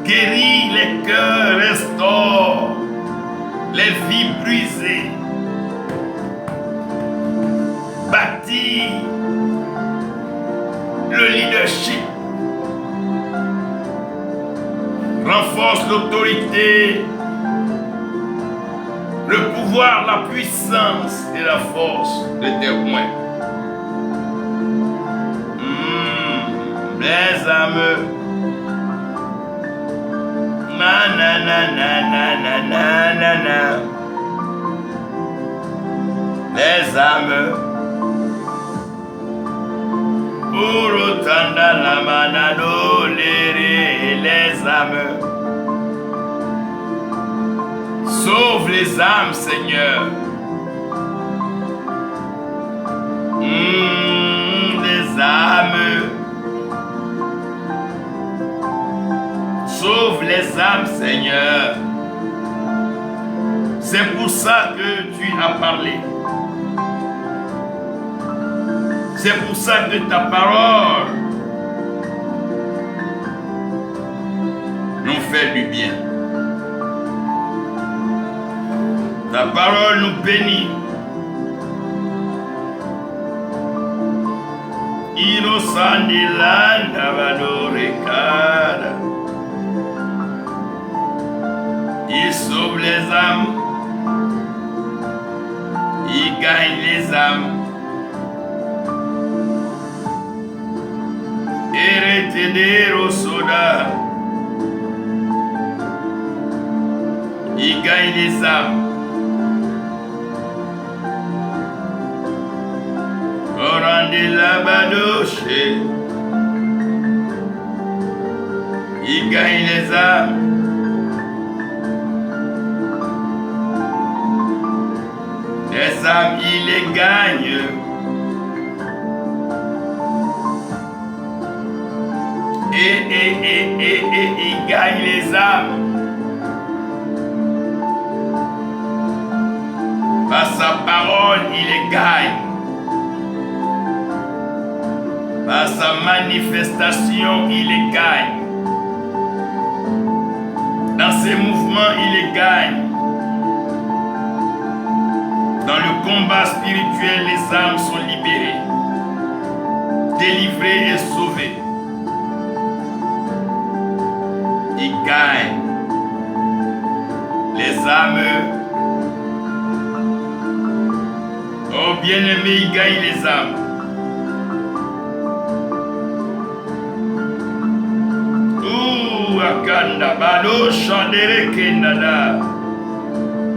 Guéris les cœurs, restaure les vies brisées. Bâtis le leadership. Renforce l'autorité, le pouvoir, la puissance et la force de tes poings. Les âmes. Na na na na na na na na na. Les âmes. Pour autant dans la manado, les âmes. Sauve les âmes, Seigneur. Les âmes. Sauve les âmes, Seigneur. C'est pour ça que tu as parlé. C'est pour ça que ta parole nous fait du bien. Ta parole nous bénit. Innocendilanda vadorekada. Il sauve les âmes. Il gagne les âmes. Eretedero soda. Il gagne les âmes. Orande la badoche. Il gagne les âmes. Les âmes, il les gagne. Et il gagne les âmes. Par sa parole, il les gagne. Par sa manifestation, il les gagne. Dans ses mouvements, il les gagne. Dans le combat spirituel, les âmes sont libérées, délivrées et sauvées. Il gagne les âmes. Oh bien-aimé, il gagne les âmes. Ouh, Akanda, Bado, Chandere, Kendada,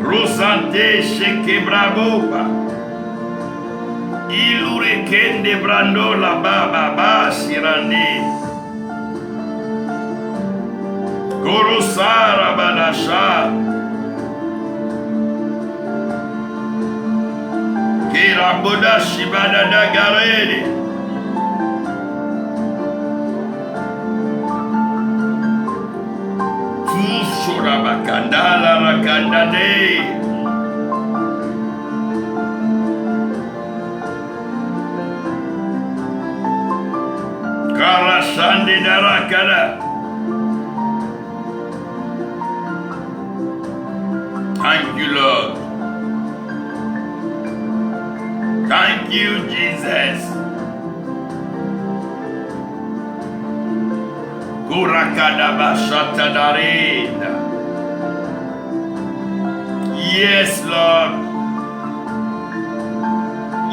Rosante, Sheke, Bravo, Ilure, Kende, Brando, la Baba, Sirande. Korosara Badasha Kiraboda Shibada Garede Tushurabakandala Rakandade Karashande Darakada. Thank you, Lord. Thank you, Jesus. Kurakadabashatadarinda. Yes, Lord.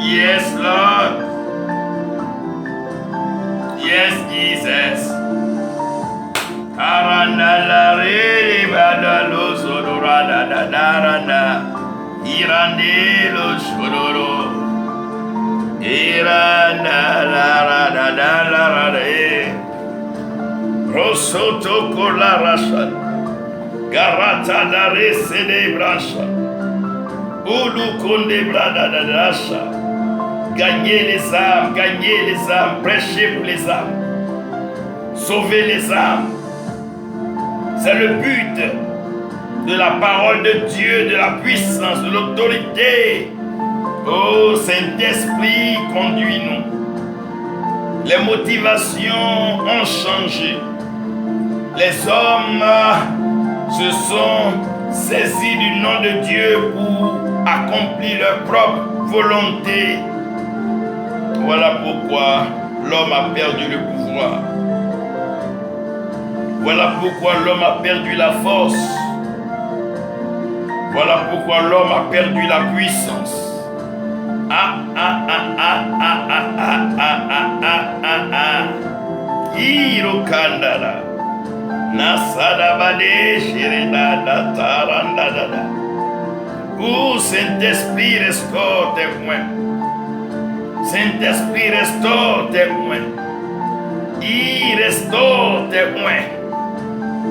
Yes, Lord. Yes, Jesus. Arandalare badalo sodora da daranda. Irandelo sodoro. Rosoto kolarasha. Garata dare sede brancha. Ulu konde brada dasha. Gagner les âmes, prêcher pour les âmes, sauver les âmes. C'est le but de la parole de Dieu, de la puissance, de l'autorité. Oh Saint-Esprit, conduis-nous. Les motivations ont changé. Les hommes se sont saisis du nom de Dieu pour accomplir leur propre volonté. Voilà pourquoi l'homme a perdu le pouvoir. Voilà pourquoi l'homme a perdu la force. Voilà pourquoi l'homme a perdu la puissance. Irokandara. Nasadabade Shirinada Tarandada. Où Saint-Esprit restaure tes points. Saint-Esprit restaure tes points. Il restaure tes points.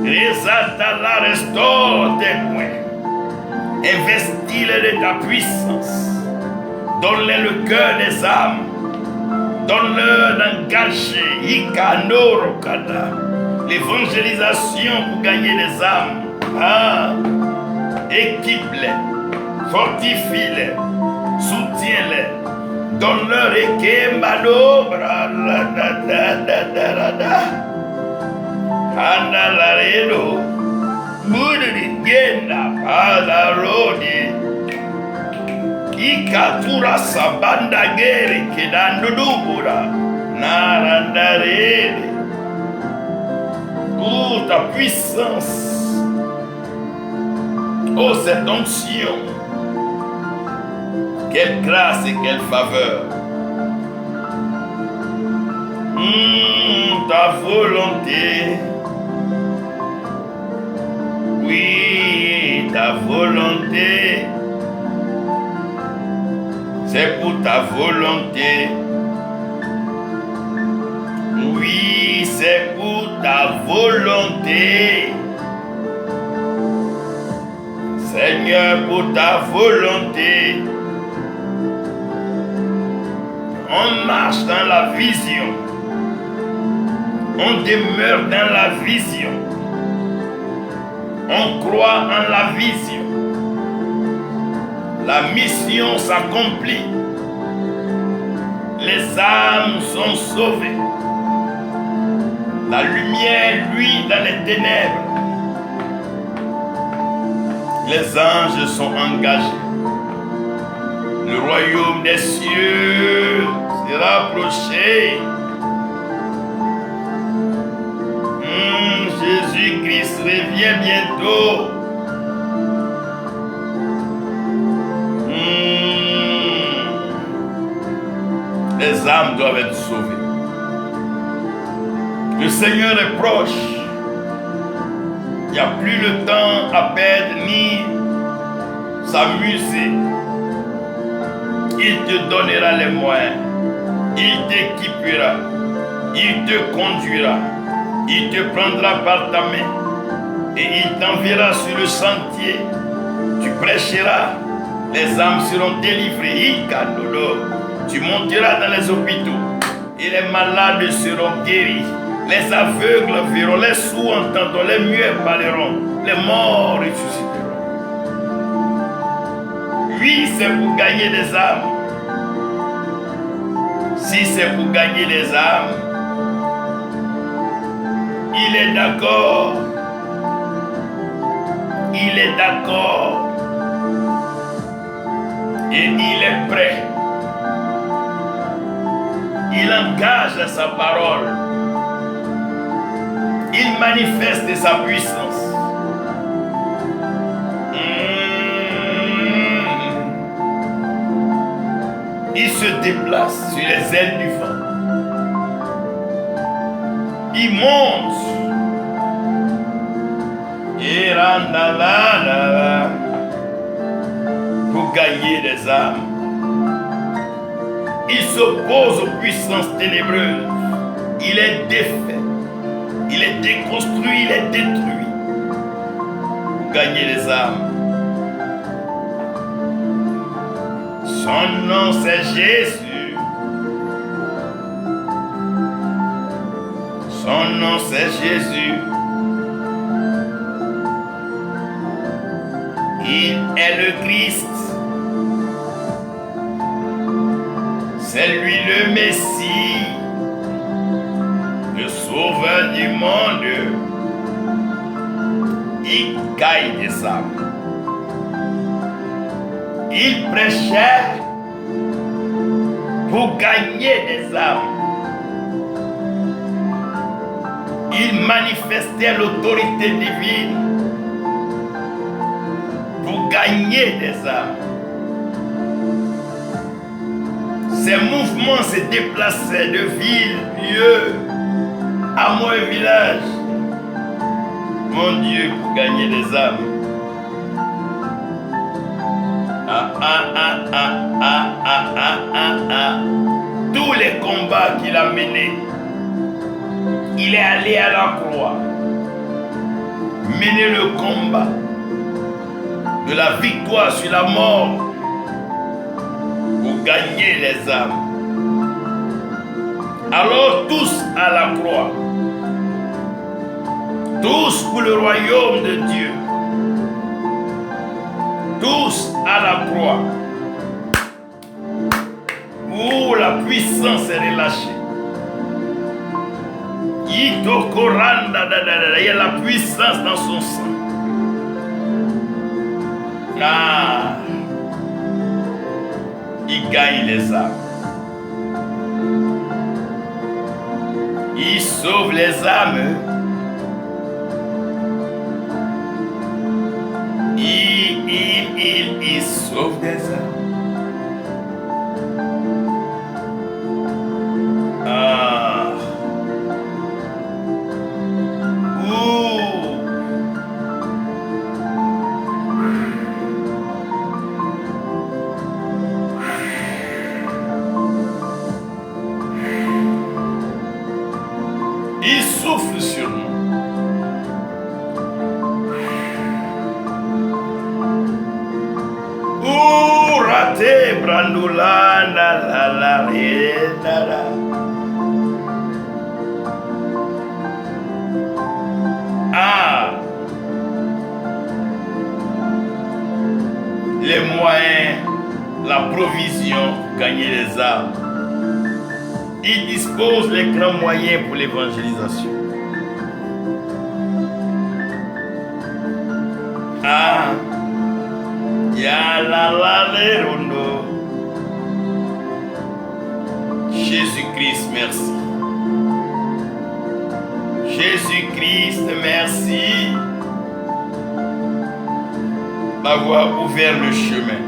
Rezatala restaure tes points. Investis-les de ta puissance. Donne-les le cœur des âmes. Donne-leur d'engager. Ikanorokada. L'évangélisation pour gagner des âmes. Équipe-les. Fortifie-les. Soutiens-les. Donne-leur ekembado. Andalaredo. Mudri genda padarodi. Ikatura sabanda gere kedandudubura. Narandarede. Oh, ta puissance. Oh, cette onction. Quelle grâce et quelle faveur. Ta volonté. Oui, ta volonté. C'est pour ta volonté. Oui, c'est pour ta volonté. Seigneur, pour ta volonté. On marche dans la vision. On demeure dans la vision. On croit en la vision. La mission s'accomplit. Les âmes sont sauvées. La lumière luit dans les ténèbres. Les anges sont engagés. Le royaume des cieux s'est rapproché. Jésus-Christ revient bientôt. Les âmes doivent être sauvées. Le Seigneur est proche. Il n'y a plus le temps à perdre ni s'amuser. Il te donnera les moyens. Il t'équipera. Il te conduira. Il te prendra par ta main. Et il t'enverra sur le sentier. Tu prêcheras. Les âmes seront délivrées. Tu monteras dans les hôpitaux. Et les malades seront guéris. Les aveugles verront. Les sourds entendront. Les muets parleront. Les morts ressusciteront. Oui, c'est pour gagner des âmes. Si c'est pour gagner des âmes, il est d'accord. Il est d'accord. Et il est prêt. Il engage sa parole. Il manifeste sa puissance. Il se déplace sur les ailes du vent. Il monte. Pour gagner des âmes. Il s'oppose aux puissances ténébreuses. Il est défait. Il est déconstruit, il est détruit. Pour gagner les âmes. Son nom c'est Jésus. Son nom c'est Jésus. Il est le Christ. C'est lui le Messie, le sauveur du monde. Il gagne des âmes. Il prêchait pour gagner des âmes. Il manifestait l'autorité divine pour gagner des âmes. Ses mouvements se déplaçaient de ville, lieu, hameau et village. Mon Dieu, pour gagner des âmes. Tous les combats qu'il a menés, il est allé à la croix, mener le combat de la victoire sur la mort pour gagner les âmes. Alors tous à la croix, tous pour le royaume de Dieu, tous à la croix, où la puissance est relâchée. Il y a la puissance dans son sang. Il gagne les âmes. Il sauve les âmes. Il sauve des âmes. Il souffle sur nous. Raté, brandoula, la, les moyens, la provision pour gagner les âmes. Il dispose les grands moyens pour l'évangélisation. Jésus-Christ, merci. Jésus-Christ, merci d'avoir ouvert le chemin,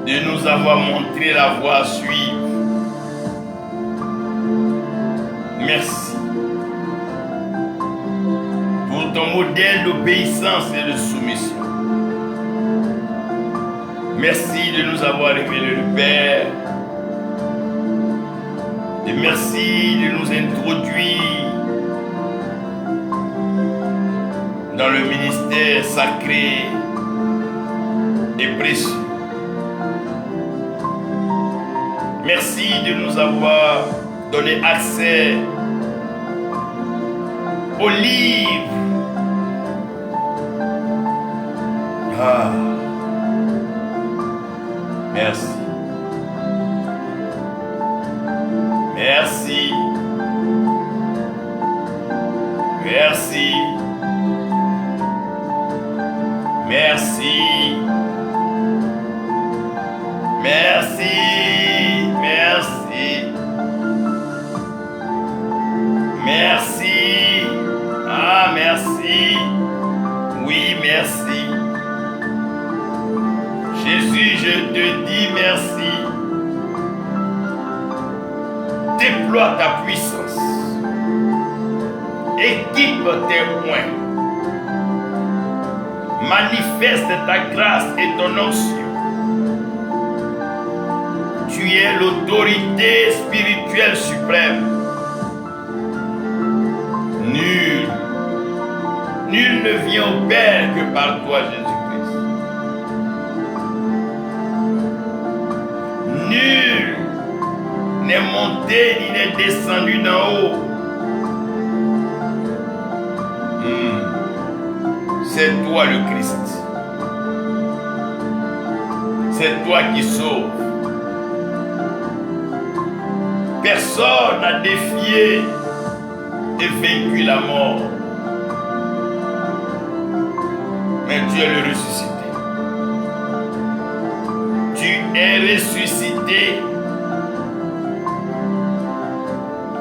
de nous avoir montré la voie à suivre. Merci pour ton modèle d'obéissance et de soumission. Merci de nous avoir révélé le Père. Et merci de nous introduire dans le ministère sacré et précieux. Merci de nous avoir donné accès au livre. Merci. Merci. Merci. Merci. Merci. Merci. Merci. Merci. Oui, merci. Jésus, je te dis merci. Déploie ta puissance. Équipe tes poings. Manifeste ta grâce et ton onction. Tu es l'autorité spirituelle suprême. Nul ne vient au Père que par toi, Jésus-Christ. Nul n'est monté ni n'est descendu d'en haut. C'est toi le Christ. C'est toi qui sauves. Personne n'a défié et vaincu la mort. Mais tu es le ressuscité. Tu es ressuscité.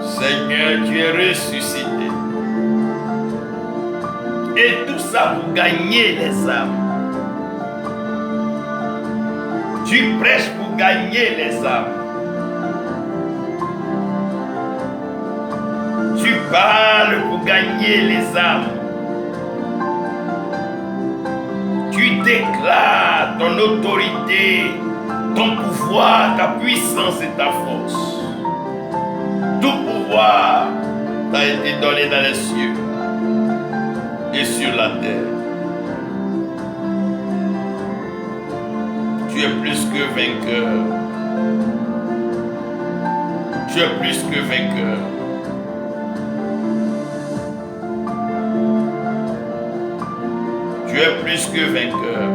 Seigneur, tu es ressuscité. Et tout ça pour gagner les âmes. Tu prêches pour gagner les âmes. Tu parles pour gagner les âmes. Tu déclares ton autorité, ton pouvoir, ta puissance et ta force. Tout pouvoir t'a été donné dans les cieux et sur la terre. Tu es plus que vainqueur. Tu es plus que vainqueur. Tu es plus que vainqueur.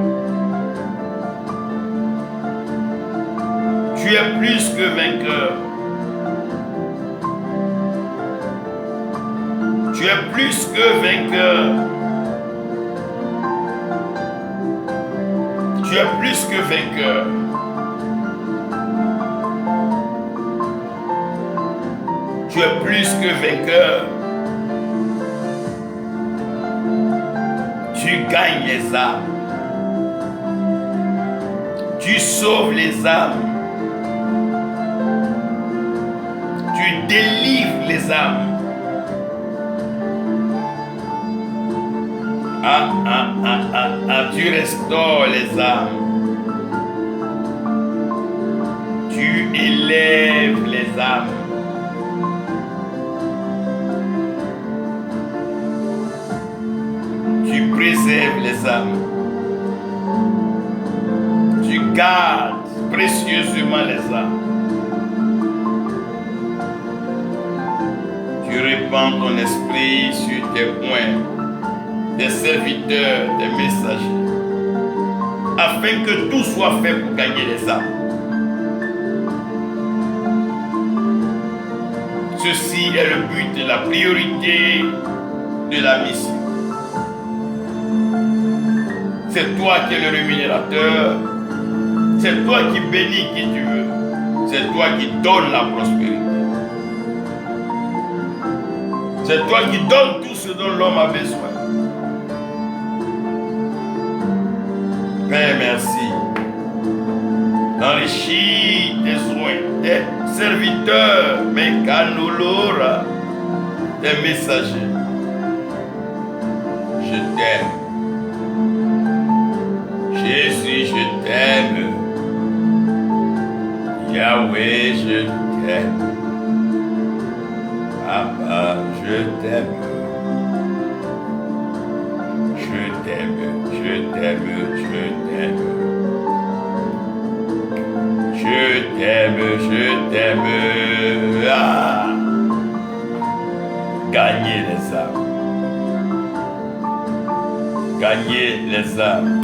Tu es plus que vainqueur. Tu es plus que vainqueur. Tu es plus que vainqueur. Tu es plus que vainqueur. Tu gagnes les âmes. Tu sauves les âmes. Tu délivres les âmes. Tu restaures les âmes. Tu élèves les âmes. Tu préserves les âmes. Tu gardes précieusement les âmes. Tu répands ton esprit sur tes poings, des serviteurs, des messagers, afin que tout soit fait pour gagner les âmes. Ceci est le but et la priorité de la mission. C'est toi qui es le rémunérateur. C'est toi qui bénis qui tu veux. C'est toi qui donnes la prospérité. C'est toi qui donnes tout ce dont l'homme a besoin. Père, merci. Enrichis tes soins, tes serviteurs, mes canolora, tes messagers. Je t'aime. Jésus, je t'aime. Yahweh, je t'aime. Papa, je t'aime. Je t'aime, je t'aime, je t'aime. Je t'aime, je t'aime. Ah! Gagner les âmes. Gagner les âmes.